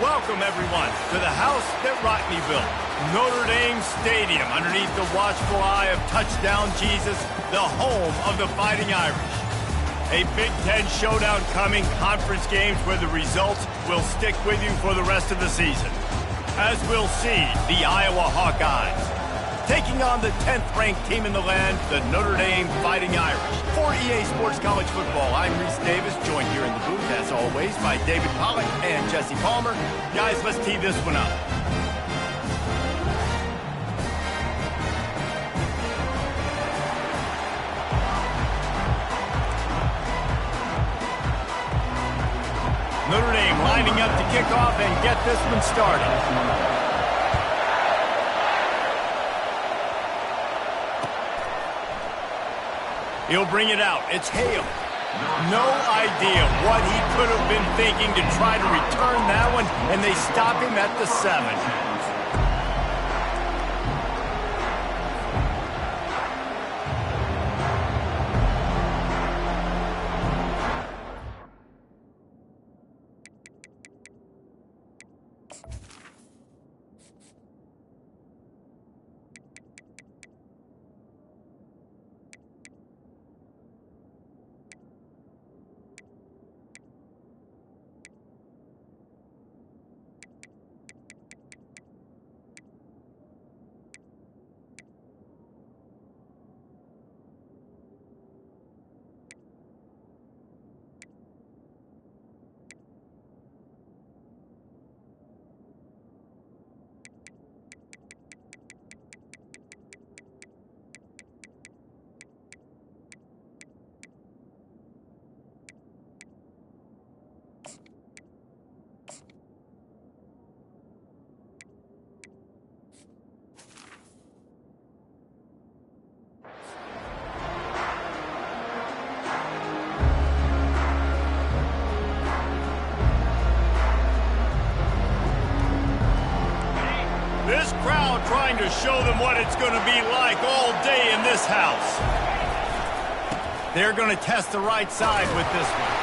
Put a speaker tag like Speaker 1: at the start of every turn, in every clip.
Speaker 1: Welcome, everyone, to the house that Rodney built, Notre Dame Stadium, underneath the watchful eye of Touchdown Jesus, the home of the Fighting Irish. A Big Ten showdown coming, conference games where the results will stick with you for the rest of the season. As we'll see, the Iowa Hawkeyes taking on the 10th-ranked team in the land, the Notre Dame Fighting Irish. For EA Sports College Football, I'm Reese Davis, joined here in the booth, as always, by David Pollack and Jesse Palmer. Guys, let's tee this one up. Notre Dame lining up to kick off and get this one started. He'll bring it out. It's Hale. No idea what he could have been thinking to try to return that one, and they stop him at the 7. This crowd trying to show them what it's going to be like all day in this house. They're going to test the right side with this one.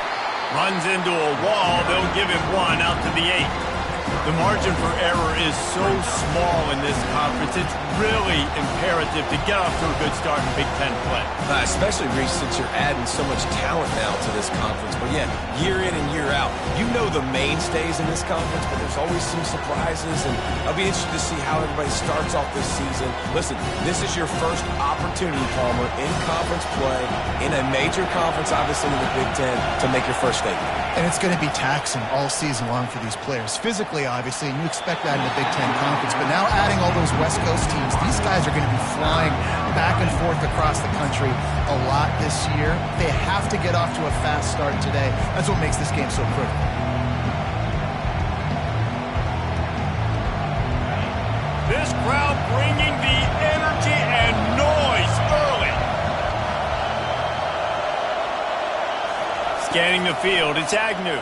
Speaker 1: Runs into a wall. They'll give him one out to the 8. The margin for error is so small in this conference. It's really imperative to get off to a good start in Big Ten play.
Speaker 2: Especially, Reece, since you're adding so much talent now to this conference. But yeah, year in and year out, you know the mainstays in this conference, but there's always some surprises, and I'll be interested to see how everybody starts off this season. Listen, this is your first opportunity, Palmer, in conference play, in a major conference, obviously in the Big Ten, to make your first statement.
Speaker 3: And it's going to be taxing all season long for these players. Physically, obviously, and you expect that in the Big Ten Conference. But now adding all those West Coast teams, these guys are going to be flying back and forth across the country a lot this year. They have to get off to a fast start today. That's what makes this game so critical.
Speaker 1: This crowd bringing the energy and noise early. Scanning the field, it's Agnew.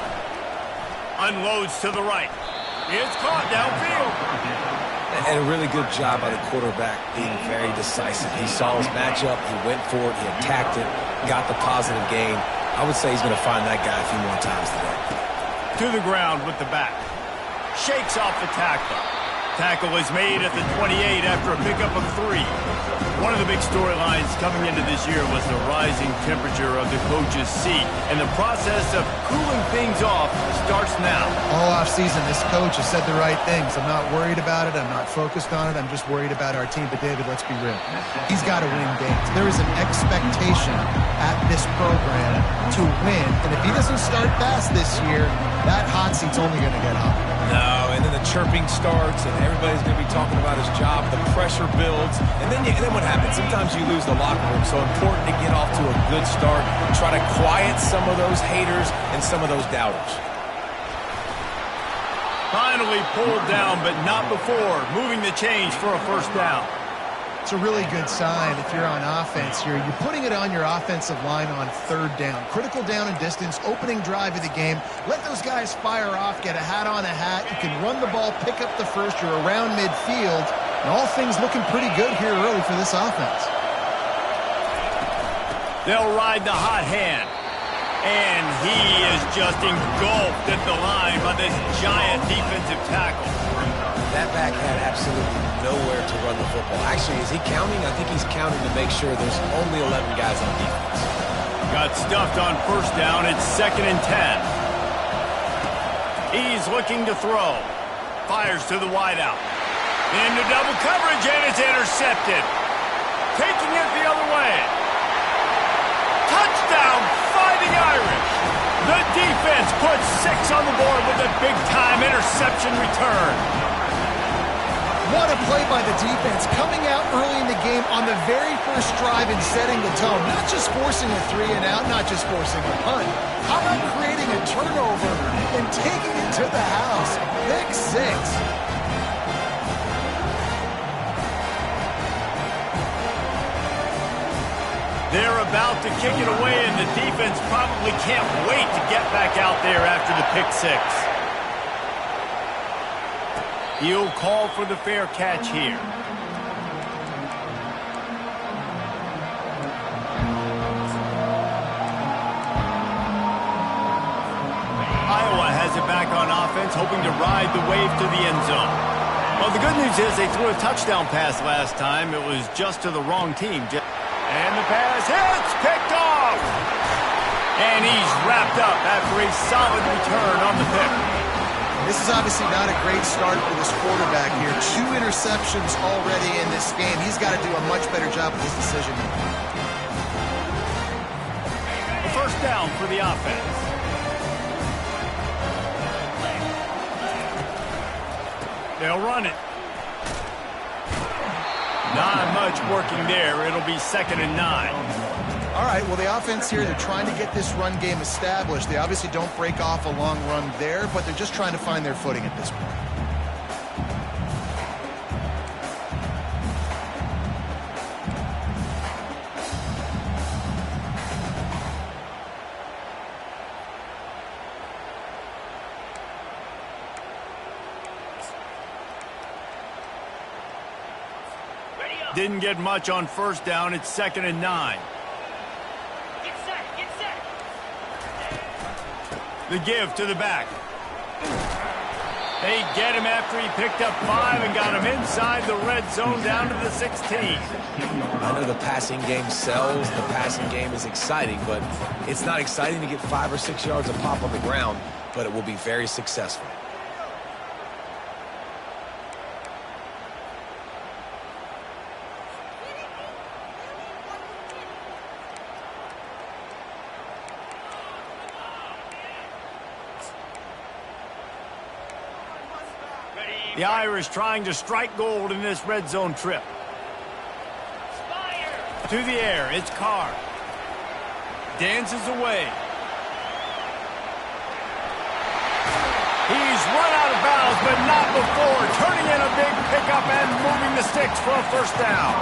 Speaker 1: Unloads to the right. It's caught downfield.
Speaker 2: And a really good job by the quarterback being very decisive. He saw his matchup, he went for it, he attacked it, got the positive gain. I would say he's going to find that guy a few more times today.
Speaker 1: To the ground with the back. Shakes off the tackle. Tackle is made at the 28 after a pickup of 3. One of the big storylines coming into this year was the rising temperature of the coach's seat, and the process of cooling things off starts now.
Speaker 3: All offseason, this coach has said the right things. I'm not worried about it. I'm not focused on it. I'm just worried about our team. But, David, let's be real. He's got to win games. There is an expectation at this program to win, and if he doesn't start fast this year, that hot seat's only going to get hot.
Speaker 2: No, and then the chirping starts, and everybody's going to be talking about his job. The pressure builds, and then what happens? Sometimes you lose the locker room, so important to get off to a good start, try to quiet some of those haters and some of those doubters.
Speaker 1: Finally pulled down, but not before moving the change for a first down.
Speaker 3: It's a really good sign if you're on offense here. You're putting it on your offensive line on 3rd down. Critical down and distance, opening drive of the game. Let those guys fire off, get a hat on a hat. You can run the ball, pick up the first. You're around midfield. And all things looking pretty good here early for this offense.
Speaker 1: They'll ride the hot hand. And he is just engulfed at the line by this giant defensive tackle.
Speaker 2: That back had absolutely nowhere to run the football. Actually, is he counting? I think he's counting to make sure there's only 11 guys on defense.
Speaker 1: Got stuffed on first down. It's 2nd and 10. He's looking to throw. Fires to the wideout. Into double coverage, and it's intercepted. Taking it the other way. Touchdown, Fighting Irish. The defense puts 6 on the board with a big-time interception return.
Speaker 3: What a play by the defense, coming out early in the game on the very first drive and setting the tone. Not just forcing a 3-and-out, not just forcing a punt. How about creating a turnover and taking it to the house? Pick 6.
Speaker 1: They're about to kick it away, and the defense probably can't wait to get back out there after the pick 6. He'll call for the fair catch here. Iowa has it back on offense, hoping to ride the wave to the end zone. Well, the good news is they threw a touchdown pass last time. It was just to the wrong team. And the pass hits, picked off. And he's wrapped up after a solid return on the pick.
Speaker 3: This is obviously not a great start for this quarterback here. 2 interceptions already in this game. He's got to do a much better job with his decision making.
Speaker 1: A first down for the offense. They'll run it. Not much working there. It'll be 2nd and 9.
Speaker 3: All right, well, the offense here, they're trying to get this run game established. They obviously don't break off a long run there, but they're just trying to find their footing at this point.
Speaker 1: Didn't get much on first down. It's 2nd and 9.
Speaker 4: Get set, get set.
Speaker 1: The give to the back. They get him after he picked up 5 and got him inside the red zone down to the 16.
Speaker 2: I know the passing game sells, the passing game is exciting, but it's not exciting to get 5 or 6 yards of pop on the ground, but it will be very successful.
Speaker 1: The Irish trying to strike gold in this red zone trip.
Speaker 4: Fire.
Speaker 1: To the air, it's Carr. Dances away. He's run out of bounds, but not before turning in a big pickup and moving the sticks for a first down.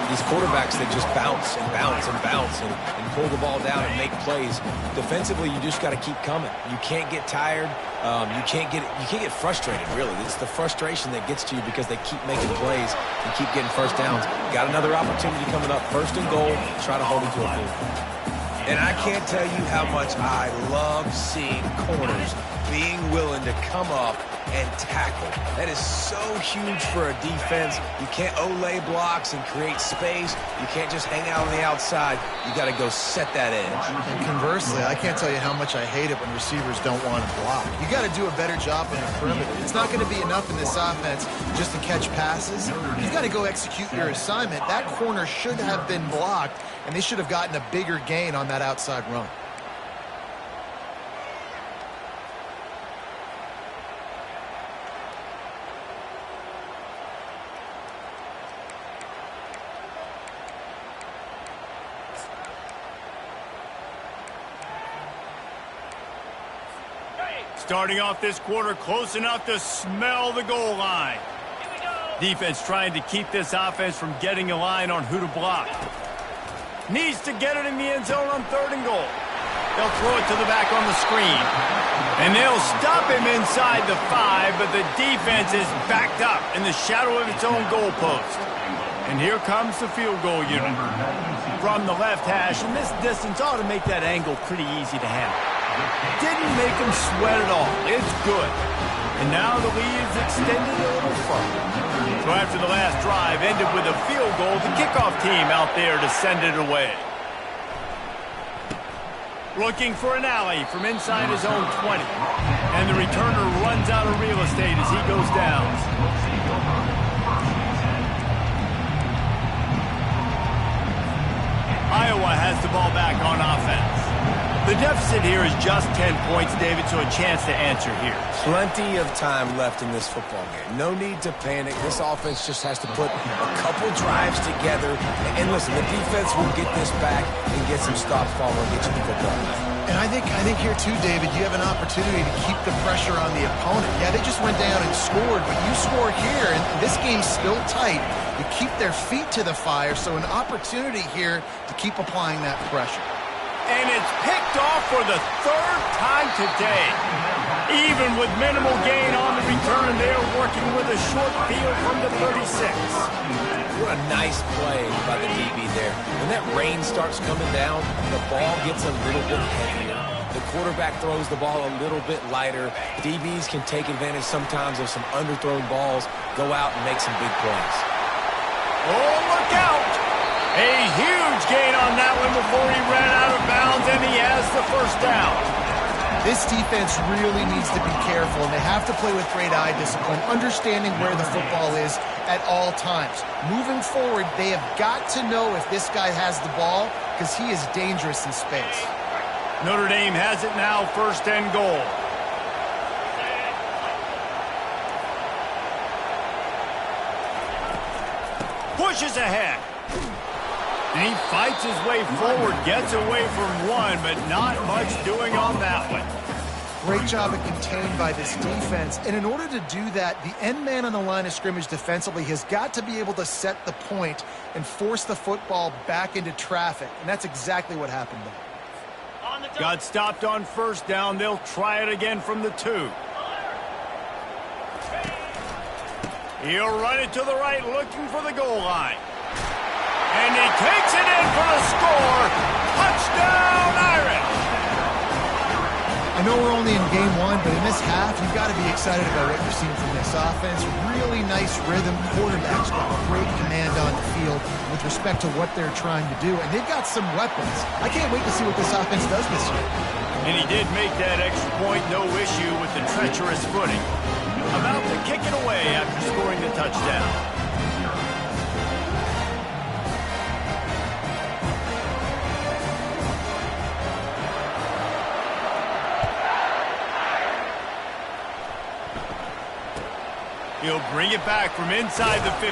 Speaker 2: These quarterbacks that just bounce and bounce and bounce and pull the ball down and make plays. Defensively, you just got to keep coming. You can't get tired. You can't get frustrated, really. It's the frustration that gets to you because they keep making plays and keep getting first downs. Got another opportunity coming up. 1st and goal. Try to hold him to a field. And I can't tell you how much I love seeing corners being willing to come up and tackle. That is so huge for a defense. You can't olay blocks and create space. You can't just hang out on the outside. You got to go set that edge.
Speaker 3: And conversely, I can't tell you how much I hate it when receivers don't want to block. You got to do a better job on the perimeter. It's not going to be enough in this offense just to catch passes. You got to go execute your assignment. That corner should have been blocked, and they should have gotten a bigger gain on that outside run.
Speaker 1: Starting off this quarter close enough to smell the goal line.
Speaker 4: Here we go.
Speaker 1: Defense trying to keep this offense from getting a line on who to block. Needs to get it in the end zone on 3rd and goal. They'll throw it to the back on the screen. And they'll stop him inside the 5, but the defense is backed up in the shadow of its own goalpost. And And here comes the field goal unit. From the left hash, and this distance ought to make that angle pretty easy to handle. Didn't make him sweat at all. It's good. And now the lead is extended a little further. So after the last drive ended with a field goal, the kickoff team out there to send it away. Looking for an alley from inside his own 20. And the returner runs out of real estate as he goes down. Iowa has the ball back on offense. The deficit here is just 10 points, David, so a chance to answer here.
Speaker 2: Plenty of time left in this football game. No need to panic. This offense just has to put a couple drives together. And listen, the defense will get this back and get some stops following, get you the football back.
Speaker 3: And I think here too, David, you have an opportunity to keep the pressure on the opponent. Yeah, they just went down and scored, but you score here, and this game's still tight. You keep their feet to the fire, so an opportunity here to keep applying that pressure.
Speaker 1: And it's picked off for the third time today. Even with minimal gain on the return, they're working with a short field from the 36.
Speaker 2: What a nice play by the DB there. When that rain starts coming down, the ball gets a little bit heavier. The quarterback throws the ball a little bit lighter. DBs can take advantage sometimes of some underthrown balls, go out and make some big plays.
Speaker 1: Oh, look out! A huge gain on that one before he ran out of bounds, and he has the first down.
Speaker 3: This defense really needs to be careful, and they have to play with great eye discipline, understanding where the football is at all times. Moving forward, they have got to know if this guy has the ball, because he is dangerous in space.
Speaker 1: Notre Dame has it now, first and goal. Pushes ahead. And he fights his way forward, gets away from one, but not much doing on that one.
Speaker 3: Great job of contained by this defense. And in order to do that, the end man on the line of scrimmage defensively has got to be able to set the point and force the football back into traffic. And that's exactly what happened there.
Speaker 1: Got stopped on first down. They'll try it again from the 2. He'll run it to the right, looking for the goal line. And he takes it in for the score. Touchdown, Irish!
Speaker 3: I know we're only in game 1, but in this half, you've got to be excited about what you're seeing from this offense. Really nice rhythm. Quarterback's got great command on the field with respect to what they're trying to do. And they've got some weapons. I can't wait to see what this offense does this year.
Speaker 1: And he did make that extra point, no issue with the treacherous footing. About to kick it away after scoring the touchdown. He'll bring it back from inside the 15.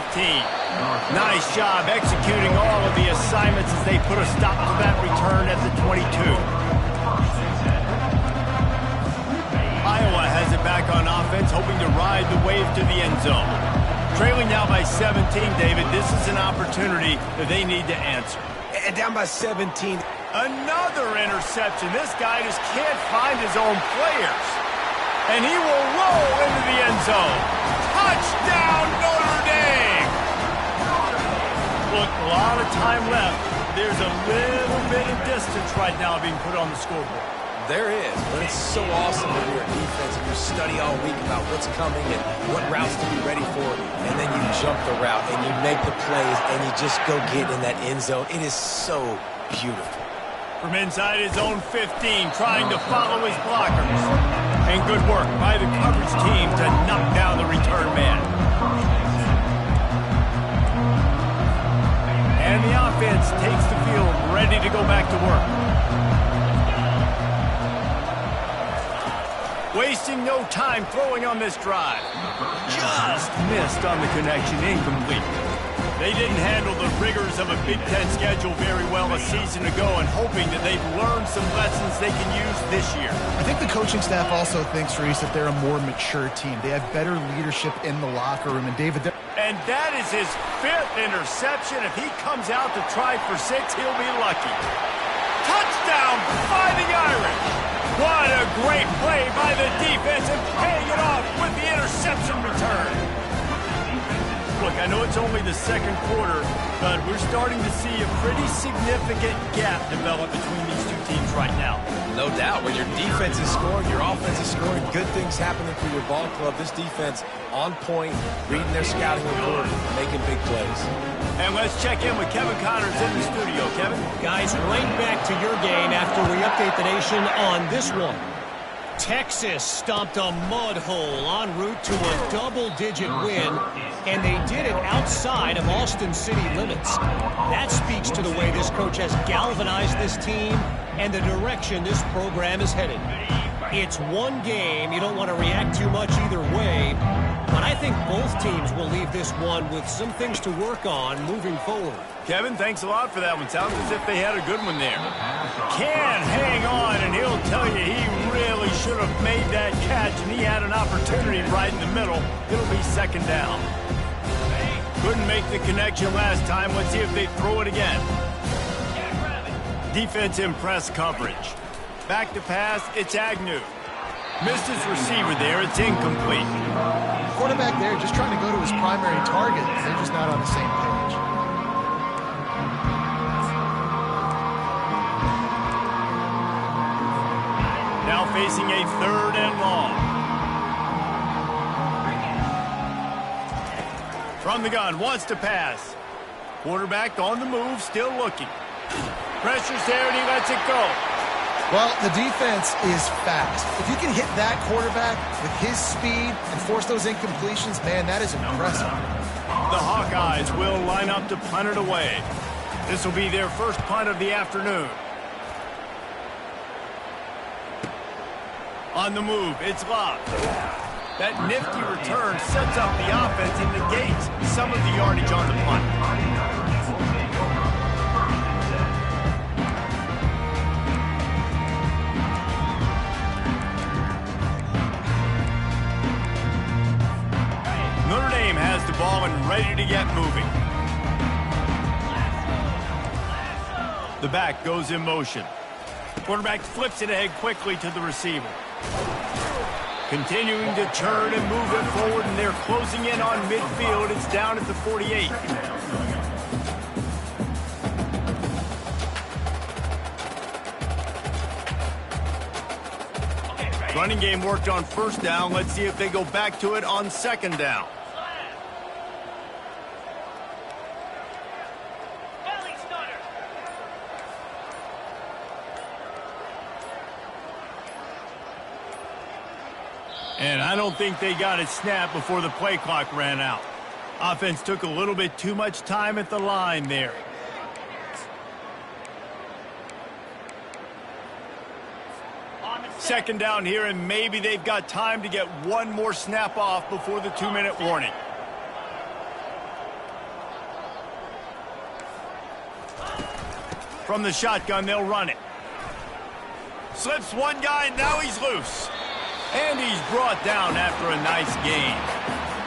Speaker 1: Nice job executing all of the assignments as they put a stop to that return at the 22. Iowa has it back on offense, hoping to ride the wave to the end zone. Trailing now by 17, David. This is an opportunity that they need to answer.
Speaker 2: And down by 17.
Speaker 1: Another interception. This guy just can't find his own players. And he will roll into the end zone. Touchdown, Notre Dame! Look, a lot of time left. There's a little bit of distance right now being put on the scoreboard.
Speaker 2: There is, but it's so awesome when you're a defense and you study all week about what's coming and what routes to be ready for, and then you jump the route and you make the plays and you just go get in that end zone. It is so beautiful.
Speaker 1: From inside his own 15, trying to follow his blockers. And good work by the coverage team to knock down the return man. And the offense takes the field, ready to go back to work. Wasting no time throwing on this drive. Just missed on the connection, incomplete. They didn't handle the rigors of a Big Ten schedule very well a season ago, and hoping that they've learned some lessons they can use this year.
Speaker 3: I think the coaching staff also thinks, Reese, that they're a more mature team. They have better leadership in the locker room. And David...
Speaker 1: And that is his 5th interception. If he comes out to try for 6, he'll be lucky. Touchdown by the Irish. What a great play by the defense and paying it off with the interception return. Look, I know it's only the second quarter, but we're starting to see a pretty significant gap develop between these two teams right now.
Speaker 2: No doubt. When your defense is scoring, your offense is scoring, good things happening for your ball club. This defense on point, reading their scouting report, making big plays.
Speaker 1: And let's check in with Kevin Connors in the studio. Kevin?
Speaker 5: Guys, right back to your game after we update the nation on this one. Texas stomped a mud hole en route to a double-digit win, and they did it outside of Austin City limits. That speaks to the way this coach has galvanized this team and the direction this program is headed. It's one game. You don't want to react too much either way, but I think both teams will leave this one with some things to work on moving forward.
Speaker 1: Kevin, thanks a lot for that one. Sounds as if they had a good one there. Can hang on, and he'll tell you he really should have made that catch, and he had an opportunity right in the middle. It'll be second down. Couldn't make the connection last time. Let's see if they throw it again. Defense in press coverage. Back to pass, it's Agnew. Missed his receiver there, it's incomplete.
Speaker 3: Quarterback there just trying to go to his primary target. They're just not on the same page.
Speaker 1: Now facing a 3rd and long. From the gun, wants to pass. Quarterback on the move, still looking. Pressure's there and he lets it go.
Speaker 3: Well, the defense is fast. If you can hit that quarterback with his speed and force those incompletions, man, that is impressive.
Speaker 1: The Hawkeyes will line up to punt it away. This will be their first punt of the afternoon. On the move, it's locked. That nifty return sets up the offense and negates some of the yardage on the punt. Notre Dame has the ball and ready to get moving. The back goes in motion. Quarterback flips it ahead quickly to the receiver. Continuing to turn and move it forward, and they're closing in on midfield. It's down at the 48. Running game worked on first down. Let's see if they go back to it on second down. And I don't think they got it snapped before the play clock ran out. Offense took a little bit too much time at the line there. Second down here, and maybe they've got time to get one more snap off before the 2-minute warning. From the shotgun, they'll run it. Slips one guy, and now he's loose. And he's brought down after a nice gain.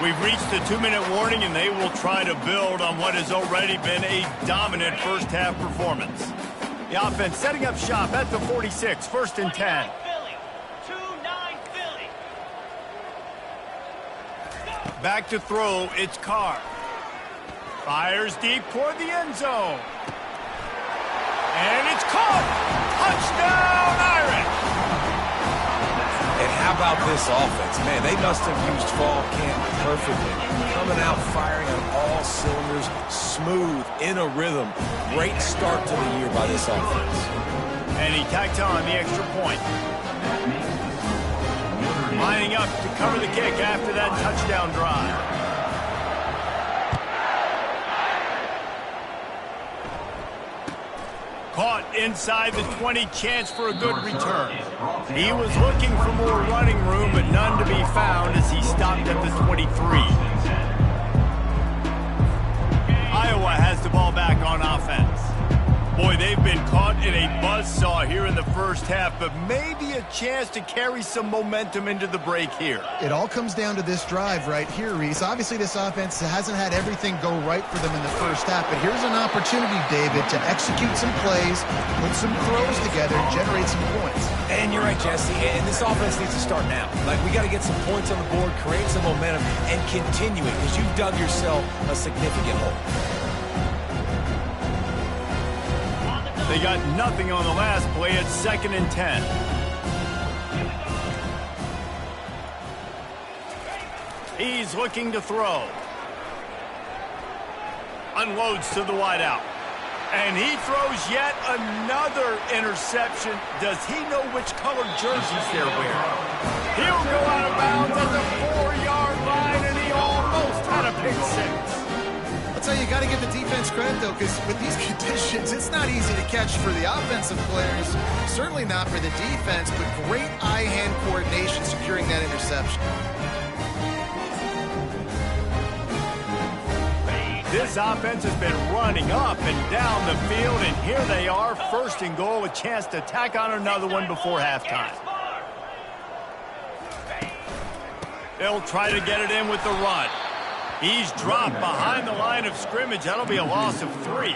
Speaker 1: We've reached the 2-minute warning, and they will try to build on what has already been a dominant first-half performance. The offense setting up shop at the 46, 1st and 10.
Speaker 4: 2-9 Philly.
Speaker 1: Back to throw, it's Carr. Fires deep toward the end zone. And it's caught! Touchdown, Irish!
Speaker 2: And how about this offense? Man, they must have used fall camp perfectly. Coming out firing on all cylinders, smooth, in a rhythm. Great start to the year by this offense.
Speaker 1: And he tacked on the extra point. Lining up to cover the kick after that touchdown drive. Caught inside the 20, chance for a good return. He was looking for more running room, but none to be found as he stopped at the 23. Iowa has the ball back on offense. Boy, they've been caught in a buzzsaw here in the first half, but maybe a chance to carry some momentum into the break here.
Speaker 3: It all comes down to this drive right here, Reese. Obviously, this offense hasn't had everything go right for them in the first half, but here's an opportunity, David, to execute some plays, put some throws together, and generate some points.
Speaker 2: And you're right, Jesse, and this offense needs to start now. Like, we got to get some points on the board, create some momentum, and continue it, because you've dug yourself a significant hole.
Speaker 1: They got nothing on the last play at 2nd and 10. He's looking to throw. Unloads to the wideout. And he throws yet another interception. Does he know which colored jerseys they're wearing? He'll go out of bounds at the 4-yard line, and he almost had a pick six.
Speaker 3: So you got to give the defense credit, though, because with these conditions, it's not easy to catch for the offensive players. Certainly not for the defense, but great eye-hand coordination securing that interception.
Speaker 1: This offense has been running up and down the field, and here they are, 1st and goal, a chance to tack on another one before halftime. They'll try to get it in with the run. He's dropped behind the line of scrimmage. That'll be a loss of 3.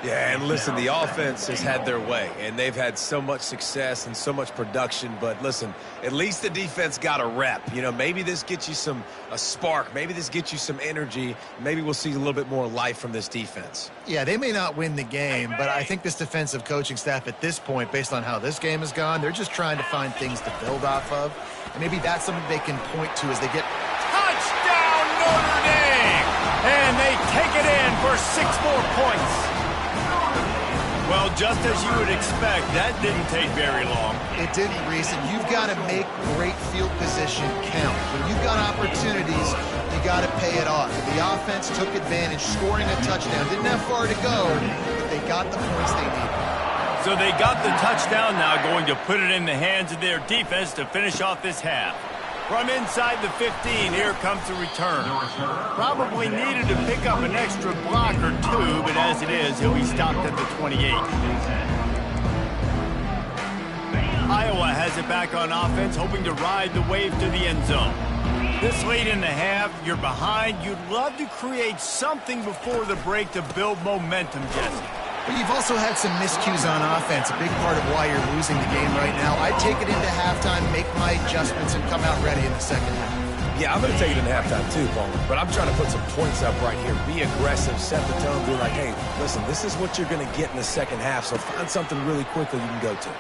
Speaker 2: Yeah, and listen, the offense has had their way, and they've had so much success and so much production. But listen, at least the defense got a rep. You know, maybe this gets you a spark. Maybe this gets you some energy. Maybe we'll see a little bit more life from this defense.
Speaker 3: Yeah, they may not win the game, but I think this defensive coaching staff at this point, based on how this game has gone, they're just trying to find things to build off of. And maybe that's something they can point to as they get...
Speaker 1: Touchdown, Notre Dame! And they take it in for 6 more points. Well, just as you would expect, that didn't take very long.
Speaker 3: It didn't, Reese, and you've got to make great field position count. When you've got opportunities, you got to pay it off. And the offense took advantage, scoring a touchdown. Didn't have far to go, but they got the points they needed.
Speaker 1: So they got the touchdown, now going to put it in the hands of their defense to finish off this half. From inside the 15, here comes the return. Probably needed to pick up an extra block or 2, but as it is, he'll be stopped at the 28. Iowa has it back on offense, hoping to ride the wave to the end zone. This late in the half, you're behind. You'd love to create something before the break to build momentum, Jesse.
Speaker 3: But you've also had some miscues on offense, a big part of why you're losing the game right now. I'd take it into halftime, make my adjustments, and come out ready in the second half.
Speaker 2: Yeah, I'm going to take it into halftime too, Paul. But I'm trying to put some points up right here. Be aggressive, set the tone, be like, hey, listen, this is what you're going to get in the second half, so find something really quickly you can go to.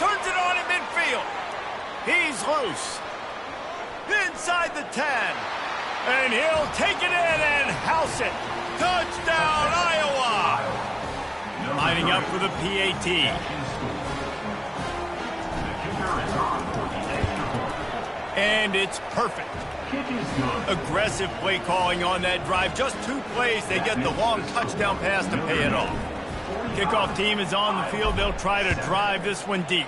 Speaker 1: Turns it on in midfield. He's loose. Inside the 10. And he'll take it in and house it. Touchdown, Iowa! Lining up for the PAT. And it's perfect. Aggressive play calling on that drive. Just 2 plays, they get the long touchdown pass to pay it off. Kickoff team is on the field. They'll try to drive this one deep.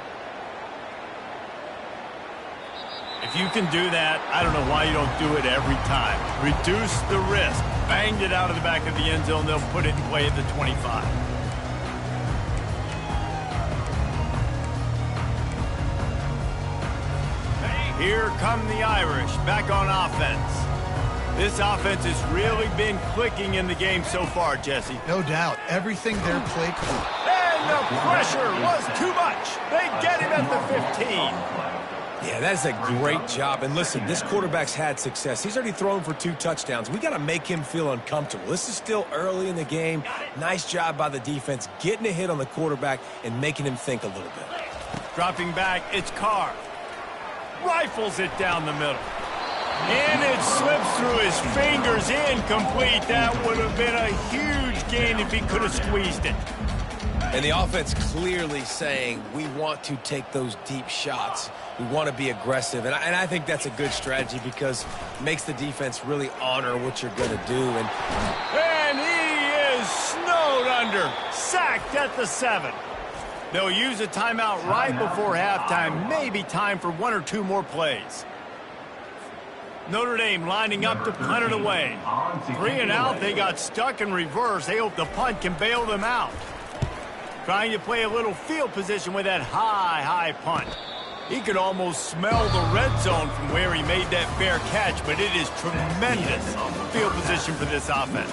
Speaker 1: If you can do that, I don't know why you don't do it every time. Reduce the risk. Banged it out of the back of the end zone. They'll put it in play at the 25. Here come the Irish, back on offense. This offense has really been clicking in the game so far, Jesse.
Speaker 3: No doubt. Everything their play call.
Speaker 1: And the pressure was too much. They get him at the 15.
Speaker 2: Yeah, that is a great job. And listen, this quarterback's had success. He's already thrown for 2 touchdowns. We got to make him feel uncomfortable. This is still early in the game. Nice job by the defense, getting a hit on the quarterback and making him think a little bit.
Speaker 1: Dropping back, it's Carr. Rifles it down the middle. And it slips through his fingers, incomplete. That would have been a huge gain if he could have squeezed it.
Speaker 2: And the offense clearly saying, we want to take those deep shots. We want to be aggressive. And I think that's a good strategy because it makes the defense really honor what you're going to do.
Speaker 1: And he is snowed under. Sacked at the 7. They'll use a timeout right before halftime. Maybe time for 1 or 2 more plays. Notre Dame lining up to punt it away. 3 and out. They got stuck in reverse. They hope the punt can bail them out. Trying to play a little field position with that high punt. He could almost smell the red zone from where he made that fair catch, but it is tremendous field position for this offense.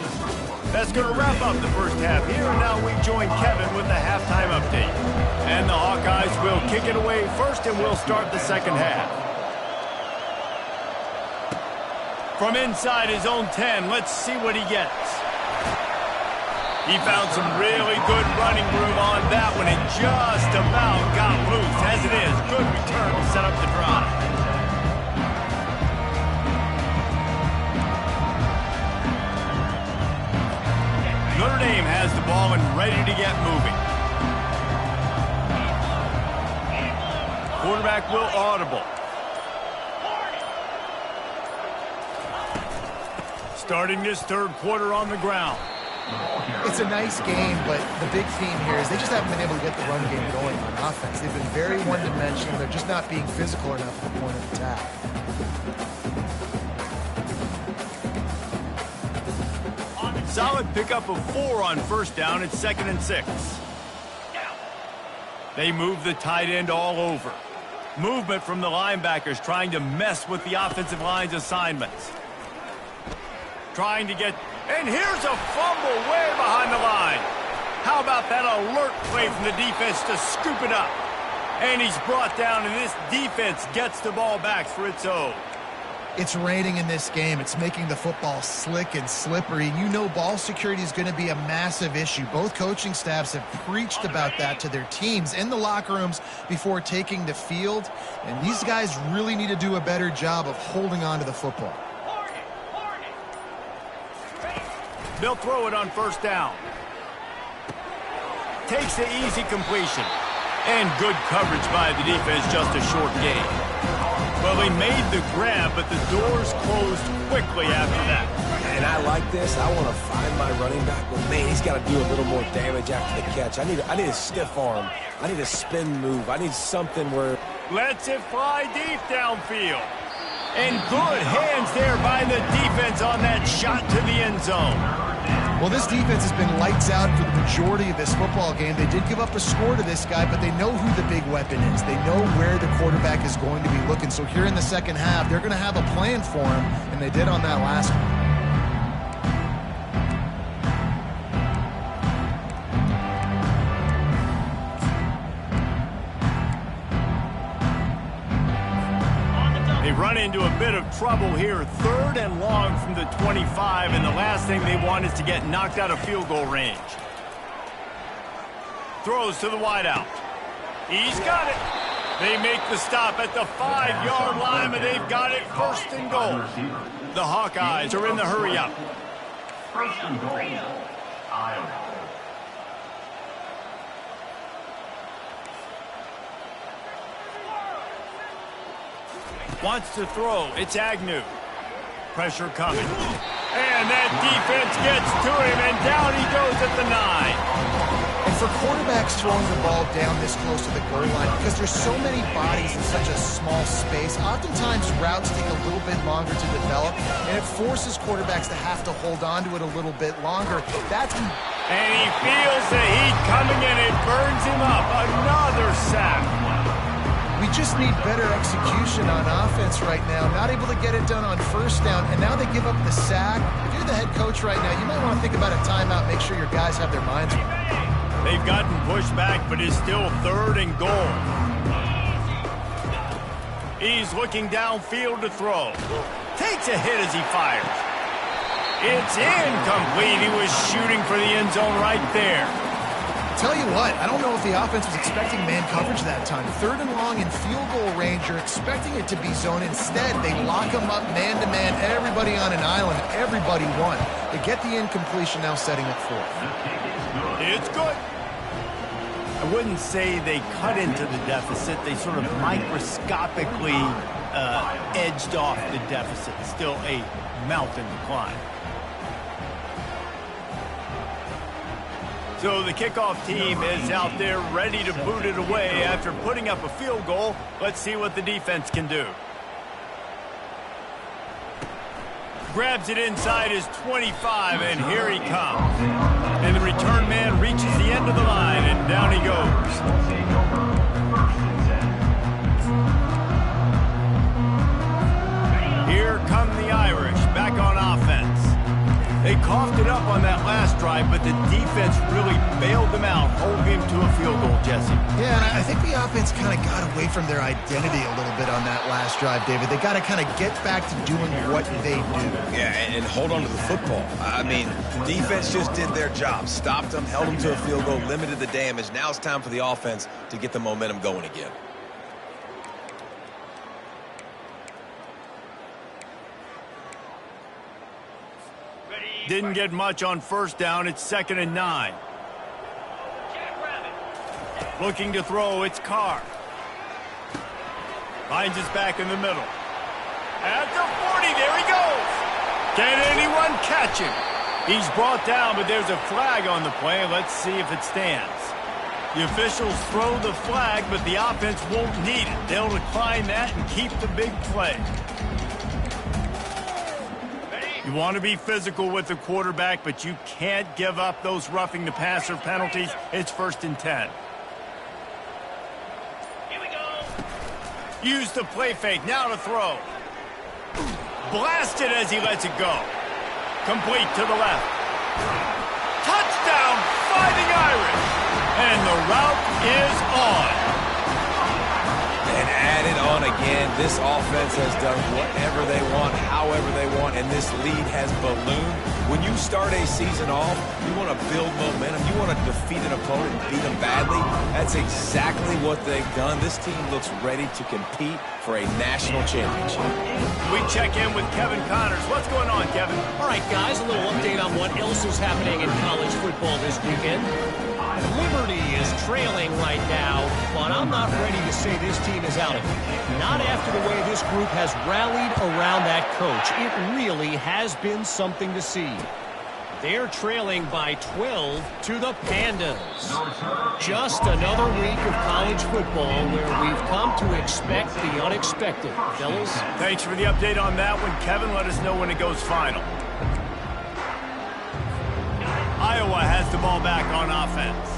Speaker 1: That's going to wrap up the first half here, and now we join Kevin with the halftime update. And the Hawkeyes will kick it away first, and we'll start the second half. From inside his own 10, let's see what he gets. He found some really good running room on that one and just about got loose. As it is, good return to set up the drive. Notre Dame has the ball and ready to get moving. Quarterback will audible. Starting this third quarter on the ground.
Speaker 3: It's a nice game, but the big theme here is they just haven't been able to get the run game going on offense. They've been very one-dimensional. They're just not being physical enough at the point of attack.
Speaker 1: Solid pickup of 4 on first down. It's 2nd and 6. They move the tight end all over. Movement from the linebackers trying to mess with the offensive line's assignments. Trying to get... And here's a fumble way behind the line. How about that alert play from the defense to scoop it up? And he's brought down, and this defense gets the ball back for its own.
Speaker 3: It's raining in this game. It's making the football slick and slippery. You know ball security is going to be a massive issue. Both coaching staffs have preached about that to their teams in the locker rooms before taking the field. And these guys really need to do a better job of holding on to the football.
Speaker 1: They'll throw it on first down. Takes the easy completion. And good coverage by the defense, just a short gain. Well, they made the grab, but the doors closed quickly after that.
Speaker 2: And I like this. I want to find my running back, but man, he's got to do a little more damage after the catch. I need a stiff arm. I need a spin move. I need something where...
Speaker 1: Lets it fly deep downfield. And good hands there by the defense on that shot to the end zone.
Speaker 3: Well, this defense has been lights out for the majority of this football game. They did give up a score to this guy, but they know who the big weapon is. They know where the quarterback is going to be looking. So here in the second half, they're going to have a plan for him, and they did on that last one.
Speaker 1: Run into a bit of trouble here. 3rd and long from the 25, and the last thing they want is to get knocked out of field goal range. Throws to the wideout. He's got it. They make the stop at the 5-yard line, but they've got it 1st and goal. The Hawkeyes are in the hurry-up.
Speaker 6: 1st and goal, Iowa.
Speaker 1: Wants to throw. It's Agnew. Pressure coming. And that defense gets to him, and down he goes at the 9.
Speaker 3: And for quarterbacks throwing the ball down this close to the goal line, because there's so many bodies in such a small space, oftentimes routes take a little bit longer to develop, and it forces quarterbacks to have to hold on to it a little bit longer.
Speaker 1: And he feels the heat coming, and it burns him up. Another sack.
Speaker 3: We just need better execution on offense right now. Not able to get it done on first down, and now they give up the sack. If you're the head coach right now, you might want to think about a timeout, make sure your guys have their minds right.
Speaker 1: They've gotten pushed back, but it's still 3rd and goal. He's looking downfield to throw. Takes a hit as he fires. It's incomplete. He was shooting for the end zone right there.
Speaker 3: Tell you what, I don't know if the offense was expecting man coverage that time. 3rd and long in field goal range, you're expecting it to be zone. Instead, they lock them up man-to-man, everybody on an island, everybody won. They get the incompletion, now setting it 4th.
Speaker 1: It's good. I wouldn't say they cut into the deficit. They sort of microscopically edged off the deficit. Still a mountain to climb. So the kickoff team is out there ready to boot it away after putting up a field goal. Let's see what the defense can do. Grabs it inside his 25, and here he comes. And the return man reaches the end of the line, and Down he goes.
Speaker 6: Take over. First and 10.
Speaker 1: Here come the Irish back on offense. They coughed it up on that last drive, but the defense really bailed them out, holding him to a field goal, Jesse.
Speaker 3: Yeah, and I think the offense kind of got away from their identity a little bit on that last drive, David. They got to kind of get back to doing what they do.
Speaker 2: Yeah, and hold on to the football. I mean, defense just did their job. Stopped them, held them to a field goal, limited the damage. Now it's time for the offense to get the momentum going again.
Speaker 1: Didn't get much on first down. It's 2nd and 9. Looking to throw, it's Carr. Finds his back in the middle. At the 40, there he goes. Can anyone catch him? He's brought down, but there's a flag on the play. Let's see if it stands. The officials throw the flag, but the offense won't need it. They'll decline that and keep the big play. You want to be physical with the quarterback, but you can't give up those roughing the passer penalties. It's 1st and 10.
Speaker 4: Here we go.
Speaker 1: Use the play fake. Now to throw. Blasted as he lets it go. Complete to the left. Touchdown, Fighting Irish. And the route is on.
Speaker 2: And added on again, this offense has done whatever they want, however they want, and this lead has ballooned. When you start a season off, you want to build momentum. You want to defeat an opponent and beat them badly. That's exactly what they've done. This team looks ready to compete for a national championship.
Speaker 1: We check in with Kevin Connors. What's going on, Kevin?
Speaker 5: All right, guys, a little update on what else is happening in college football this weekend. Liberty is trailing right now, but I'm not ready to say this team is out of it. Not after the way this group has rallied around that coach. It really has been something to see. They're trailing by 12 to the Pandas. Just another week of college football where we've come to expect the unexpected. Fellas?
Speaker 1: Thanks for the update on that one, Kevin. Let us know when it goes final. Iowa has the ball back on offense.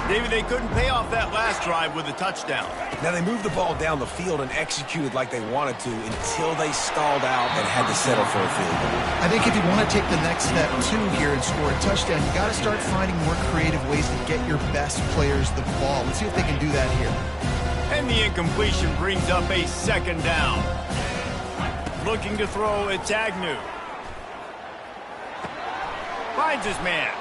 Speaker 1: David, they couldn't pay off that last drive with a touchdown.
Speaker 2: Now, they moved the ball down the field and executed like they wanted to until they stalled out and had to settle for a field goal.
Speaker 3: I think if you want to take the next step, too, here and score a touchdown, you got to start finding more creative ways to get your best players the ball. Let's see if they can do that here.
Speaker 1: And the incompletion brings up a 2nd down. Looking to throw, it's Agnew. Finds his man.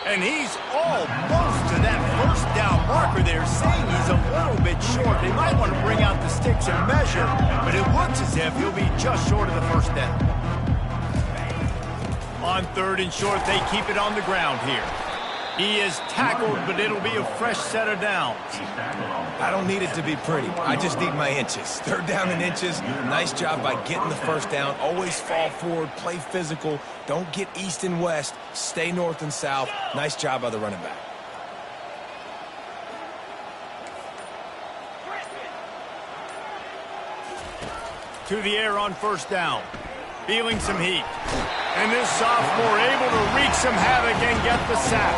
Speaker 1: And he's almost to that 1st down marker there, saying he's a little bit short. They might want to bring out the sticks and measure, but it looks as if he'll be just short of the 1st down. On 3rd and short, they keep it on the ground here. He is tackled, but it'll be a fresh set of downs.
Speaker 2: I don't need it to be pretty. I just need my inches. 3rd down and inches. Nice job by getting the 1st down. Always fall forward, play physical. Don't get east and west. Stay north and south. Nice job by the running back.
Speaker 1: To the air on 1st down. Feeling some heat. And this sophomore able to wreak some havoc and get the sack.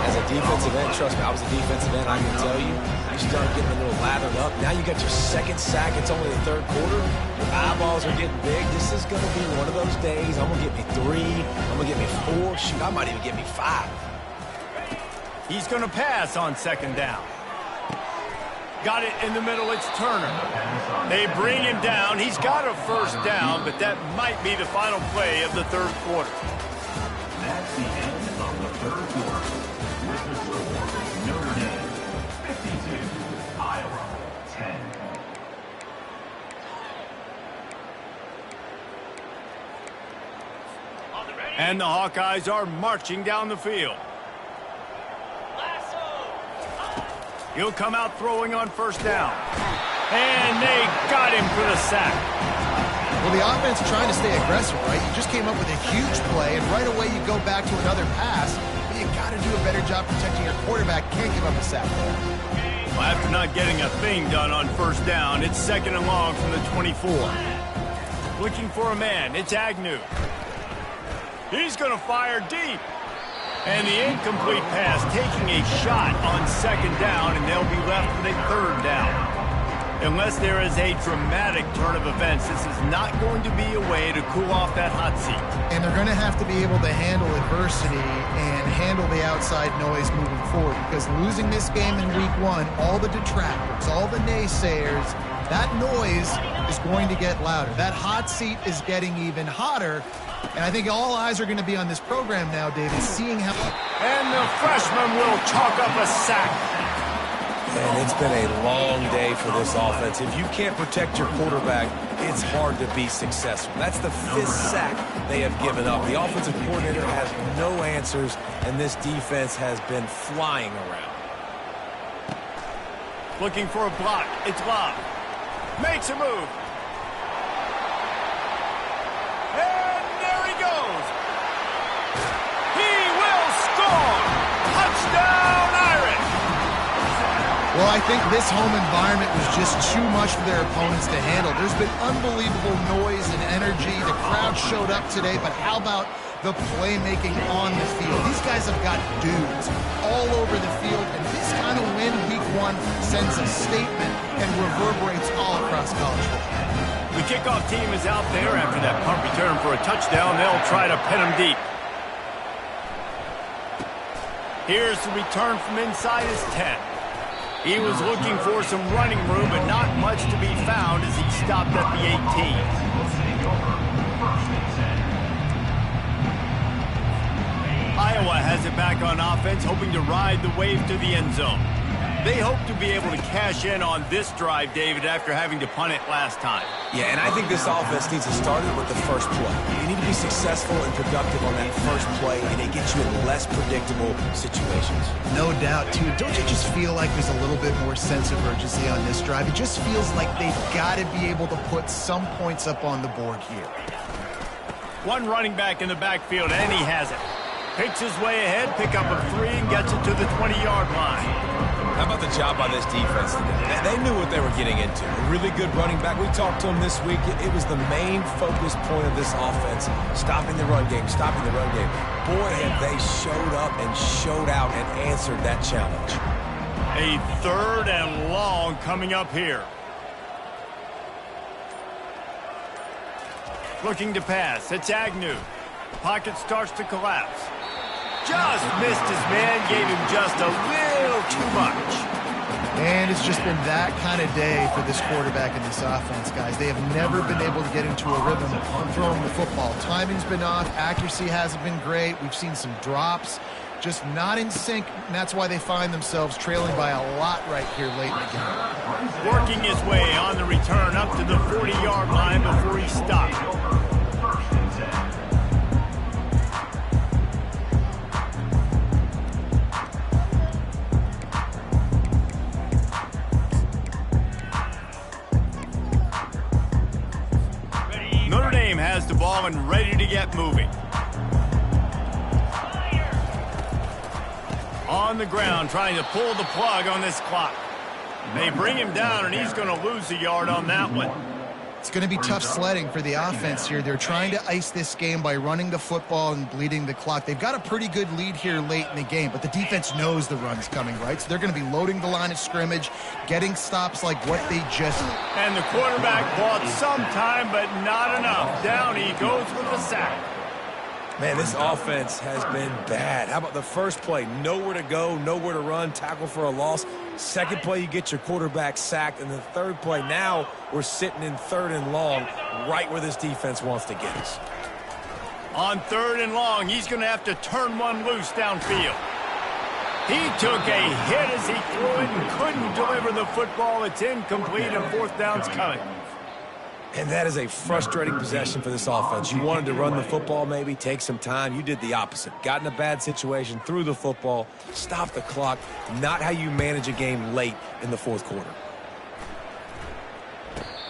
Speaker 2: As a defensive end, trust me, I was a defensive end, I can tell you, you start getting a little lathered up. Now you got your 2nd sack. It's only the 3rd quarter. Your eyeballs are getting big. This is going to be one of those days. I'm going to get me 3. I'm going to get me 4. Shoot, I might even get me 5.
Speaker 1: He's going to pass on 2nd down. Got it in the middle. It's Turner. They bring him down. He's got a 1st down, but that might be the final play of the 3rd quarter.
Speaker 6: That's the end of the 3rd quarter. With the score, Notre Dame 52, Iowa 10.
Speaker 1: And the Hawkeyes are marching down the field. He'll come out throwing on 1st down. And they got him for the sack.
Speaker 3: Well, the offense trying to stay aggressive, right? You just came up with a huge play, and right away you go back to another pass. But you got to do a better job protecting your quarterback. Can't give up a sack.
Speaker 1: Well, after not getting a thing done on 1st down, it's 2nd and long from the 24. Looking for a man. It's Agnew. He's going to fire deep. And the incomplete pass taking a shot on second down, and they'll be left with a third down. Unless there is a dramatic turn of events, this is not going to be a way to cool off that hot seat.
Speaker 3: And they're going to have to be able to handle adversity and handle the outside noise moving forward, because losing this game in week 1, all the detractors, all the naysayers, that noise is going to get louder. That hot seat is getting even hotter. And I think all eyes are going to be on this program now, David, seeing how...
Speaker 1: And the freshman will chalk up a sack.
Speaker 2: And it's been a long day for this offense. If you can't protect your quarterback, it's hard to be successful. That's the 5th sack they have given up. The offensive coordinator has no answers, and this defense has been flying around.
Speaker 1: Looking for a block. It's Love. Makes a move. And there he goes. He will score. Touchdown, Irish.
Speaker 3: Well, I think this home environment was just too much for their opponents to handle. There's been unbelievable noise and energy. The crowd showed up today, but how about the playmaking on the field? These guys have got dudes all over the field, and this kind of win week 1 sends a statement and reverberates all across college football.
Speaker 1: The kickoff team is out there after that punt return for a touchdown. They'll try to pin him deep. Here's the return from inside his 10. He was looking for some running room, but not much to be found as he stopped at the 18. Iowa has it back on offense, hoping to ride the wave to the end zone. They hope to be able to cash in on this drive, David, after having to punt it last time.
Speaker 2: Yeah, and I think this offense needs to start it with the first play. You need to be successful and productive on that first play, and it gets you in less predictable situations.
Speaker 3: No doubt, too. Don't you just feel like there's a little bit more sense of urgency on this drive? It just feels like they've got to be able to put some points up on the board here.
Speaker 1: One running back in the backfield, and he has it. Picks his way ahead, pick up a 3, and gets it to the 20-yard line.
Speaker 2: How about the job by this defense today? They knew what they were getting into. A really good running back. We talked to him this week. It was the main focus point of this offense, stopping the run game, stopping the run game. Boy, have they showed up and showed out and answered that challenge.
Speaker 1: A 3rd and long coming up here. Looking to pass. It's Agnew. Pocket starts to collapse. Just missed his man, gave him just a little too much.
Speaker 3: And it's just been that kind of day for this quarterback and this offense, guys. They have never been able to get into a rhythm on throwing the football. Timing's been off. Accuracy hasn't been great. We've seen some drops. Just not in sync, and that's why they find themselves trailing by a lot right here late in the game.
Speaker 1: Working his way on the return up to the 40-yard line before he stopped. Notre Dame has the ball and ready to get moving. On the ground, trying to pull the plug on this clock. They bring him down, and he's going to lose a yard on that one.
Speaker 3: It's going to be tough sledding for the offense here. They're trying to ice this game by running the football and bleeding the clock. They've got a pretty good lead here late in the game, but the defense knows the run's coming, right? So they're going to be loading the line of scrimmage, getting stops like what they just...
Speaker 1: And the quarterback bought some time, but not enough. Down he goes with the sack.
Speaker 2: Man, this offense has been bad. How about the first play? Nowhere to go, nowhere to run, tackle for a loss. Second play, you get your quarterback sacked. And the third play, now we're sitting in 3rd and long, right where this defense wants to get us.
Speaker 1: On 3rd and long, he's going to have to turn one loose downfield. He took a hit as he threw it and couldn't deliver the football. It's incomplete, and 4th down's coming.
Speaker 2: And that is a frustrating possession for this offense. You wanted to run the football, maybe take some time. You did the opposite. Got in a bad situation, threw the football, stopped the clock. Not how you manage a game late in the 4th quarter.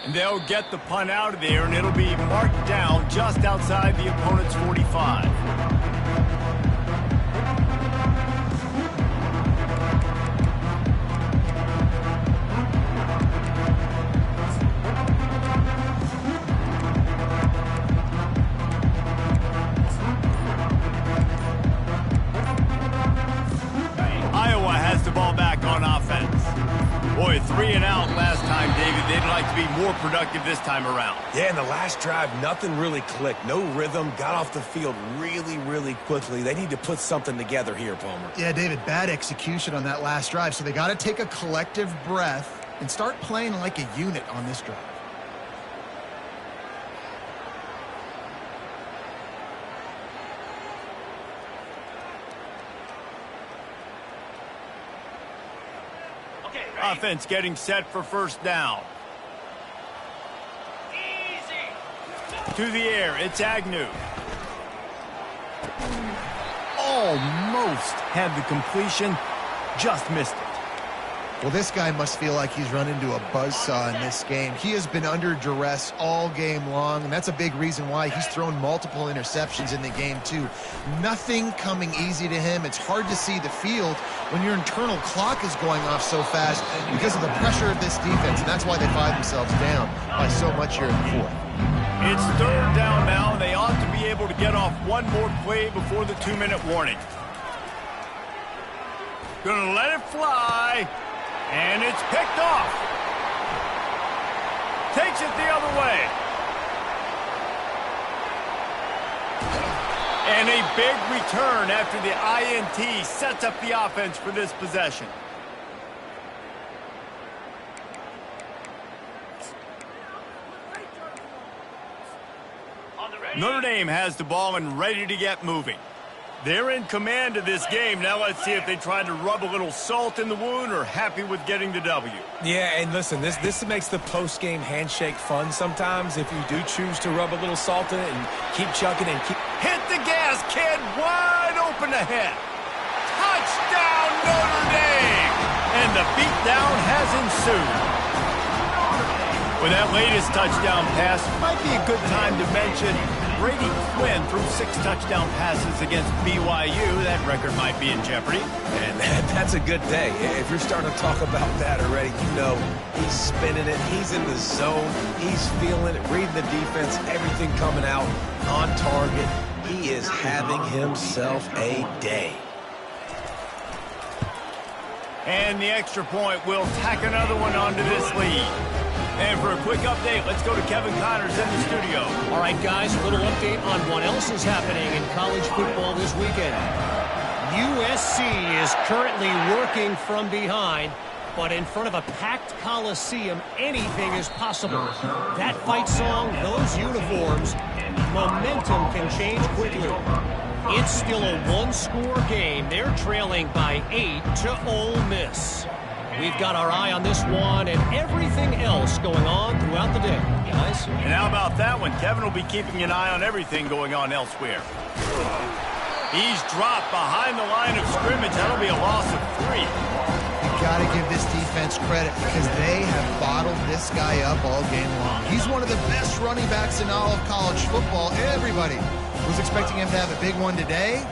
Speaker 1: And they'll get the punt out of there, and it'll be marked down just outside the opponent's 45. ball back on offense. Boy, 3 and out last time, David. They'd like to be more productive this time around.
Speaker 2: Yeah, in the last drive, nothing really clicked. No rhythm, got off the field really, really quickly. They need to put something together here, Palmer.
Speaker 3: Yeah, David, bad execution on that last drive, so they got to take a collective breath and start playing like a unit on this drive.
Speaker 1: Offense getting set for first down.
Speaker 4: Easy.
Speaker 1: To the air, it's Agnew. Almost had the completion, just missed it.
Speaker 3: Well, this guy must feel like he's run into a buzzsaw in this game. He has been under duress all game long, and that's a big reason why he's thrown multiple interceptions in the game, too. Nothing coming easy to him. It's hard to see the field when your internal clock is going off so fast because of the pressure of this defense, and that's why they find themselves down by so much here in the fourth.
Speaker 1: It's third down now, and they ought to be able to get off one more play before the 2-minute warning. Gonna let it fly. And it's picked off. Takes it the other way. And a big return after the INT sets up the offense for this possession. Notre Dame has the ball and ready to get moving. They're in command of this game. Now let's see if they try to rub a little salt in the wound or happy with getting the W.
Speaker 2: Yeah, and listen, this makes the post-game handshake fun sometimes if you do choose to rub a little salt in it and keep chucking and keep...
Speaker 1: Hit the gas, kid. Wide open ahead. Touchdown, Notre Dame. And the beatdown has ensued. With that latest touchdown pass, might be a good time to mention Brady Quinn threw 6 touchdown passes against BYU. That record might be in jeopardy.
Speaker 2: And that's a good day. If you're starting to talk about that already, you know he's spinning it. He's in the zone. He's feeling it, reading the defense, everything coming out on target. He is having himself a day.
Speaker 1: And the extra point will tack another one onto this lead. And for a quick update, let's go to Kevin Connors in the studio.
Speaker 5: All right, guys, a little update on what else is happening in college football this weekend. USC is currently working from behind, but in front of a packed Coliseum, anything is possible. That fight song, those uniforms, momentum can change quickly. It's still a one-score game. They're trailing by 8 to Ole Miss. We've got our eye on this one and everything else going on throughout the day, guys.
Speaker 1: And how about that one? Kevin will be keeping an eye on everything going on elsewhere. He's dropped behind the line of scrimmage. That'll be a loss of 3.
Speaker 3: You got to give this defense credit because they have bottled this guy up all game long. He's one of the best running backs in all of college football. Everybody was expecting him to have a big one today.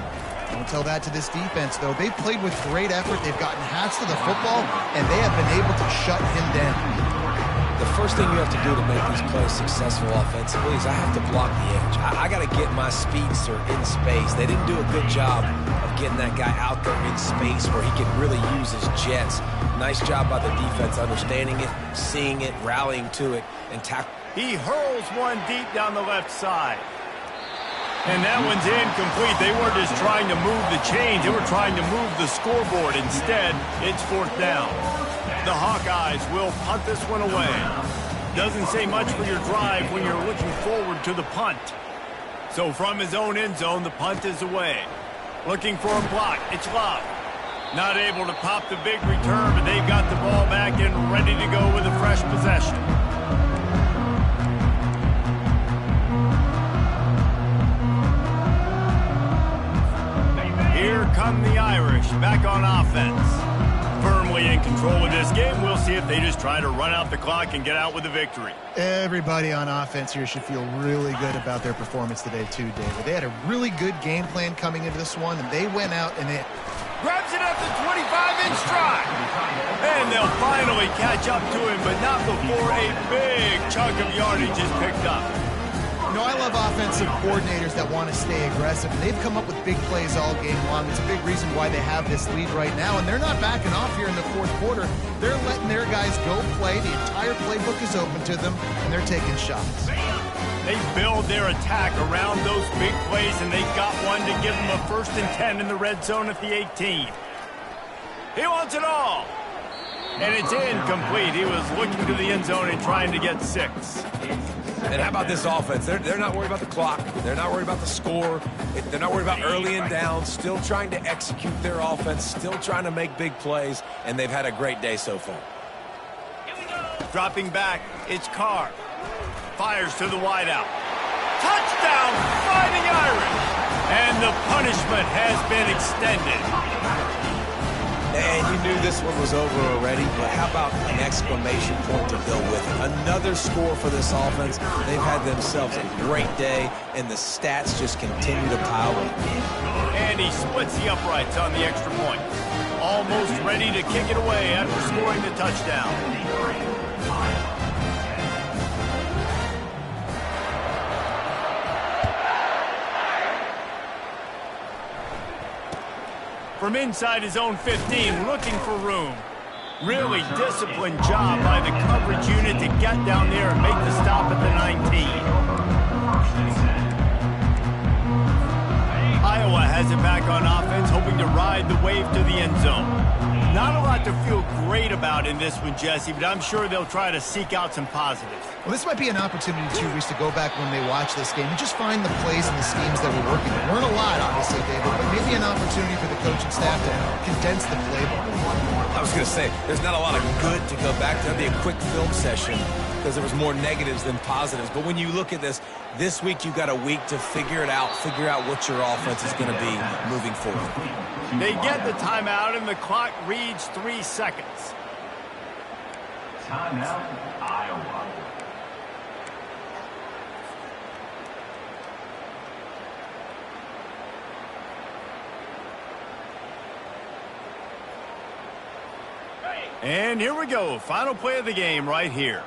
Speaker 3: Don't tell that to this defense, though. They've played with great effort. They've gotten hats to the football, and they have been able to shut him down.
Speaker 2: The first thing you have to do to make these plays successful offensively is I have to block the edge. I got to get my speedster in space. They didn't do a good job of getting that guy out there in space where he can really use his jets. Nice job by the defense understanding it, seeing it, rallying to it, and tackling.
Speaker 1: He hurls one deep down the left side. And that one's incomplete. They weren't just trying to move the chains. They were trying to move the scoreboard. Instead, it's fourth down. The Hawkeyes will punt this one away. Doesn't say much for your drive when you're looking forward to the punt. So from his own end zone, the punt is away. Looking for a block. It's Love. Not able to pop the big return, but they've got the ball back and ready to go with a fresh possession. Here come the Irish, back on offense. Firmly in control of this game. We'll see if they just try to run out the clock and get out with a victory.
Speaker 3: Everybody on offense here should feel really good about their performance today, too, David. They had a really good game plan coming into this one, and they went out and they...
Speaker 1: Grabs it at the 25-inch stride. And they'll finally catch up to him, but not before a big chunk of yardage is picked up.
Speaker 3: You know, I love offensive coordinators that want to stay aggressive, and they've come up with big plays all game long. It's a big reason why they have this lead right now, and they're not backing off here in the fourth quarter. They're letting their guys go play. The entire playbook is open to them, and they're taking shots.
Speaker 1: They build their attack around those big plays, and they got one to give them a 1st and 10 in the red zone at the 18. He wants it all. And it's incomplete. He was looking to the end zone and trying to get 6.
Speaker 2: And how about this offense? They're not worried about the clock. They're not worried about the score. They're not worried about early and down. Still trying to execute their offense. Still trying to make big plays. And they've had a great day so far.
Speaker 1: Dropping back, it's Carr. Fires to the wideout. Touchdown, Fighting Irish! And the punishment has been extended.
Speaker 2: And you knew this one was over already, but how about an exclamation point to go with it? Another score for this offense. They've had themselves a great day, and the stats just continue to pile up.
Speaker 1: And he splits the uprights on the extra point. Almost ready to kick it away after scoring the touchdown. From inside his own 15, looking for room. Really disciplined job by the coverage unit to get down there and make the stop at the 19. Iowa has it back on offense, hoping to ride the wave to the end zone. Not a lot to feel great about in this one, Jesse, but I'm sure they'll try to seek out some positives.
Speaker 3: Well, this might be an opportunity, too, Reese, to go back when they watch this game and just find the plays and the schemes that were working. There weren't a lot, obviously, David, but maybe an opportunity for the coaching staff to condense the playbook.
Speaker 2: I was going to say, there's not a lot of good to go back to. That'd be a quick film session because there was more negatives than positives. But when you look at this week you got a week to figure it out, figure out what your offense is going to be moving forward.
Speaker 1: They get the timeout, and the clock reads 3 seconds.
Speaker 6: Timeout, Iowa.
Speaker 1: And here we go. Final play of the game right here.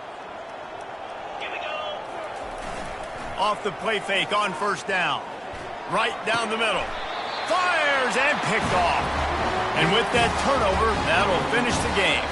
Speaker 4: Here we go.
Speaker 1: Off the play fake on 1st down. Right down the middle. Fires and picked off. And with that turnover, that'll finish the game.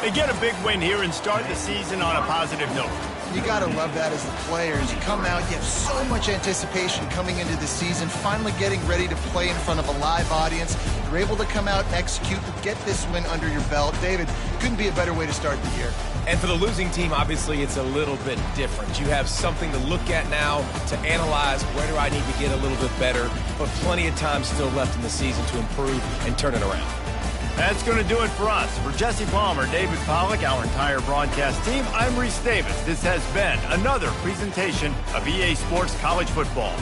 Speaker 1: They get a big win here and start the season on a positive note.
Speaker 3: You got to love that as the players. You come out, you have so much anticipation coming into the season, finally getting ready to play in front of a live audience. You're able to come out and execute and get this win under your belt. David, couldn't be a better way to start the year.
Speaker 2: And for the losing team, obviously, it's a little bit different. You have something to look at now to analyze where do I need to get a little bit better, but plenty of time still left in the season to improve and turn it around.
Speaker 1: That's going to do it for us. For Jesse Palmer, David Pollack, our entire broadcast team, I'm Reese Davis. This has been another presentation of EA Sports College Football.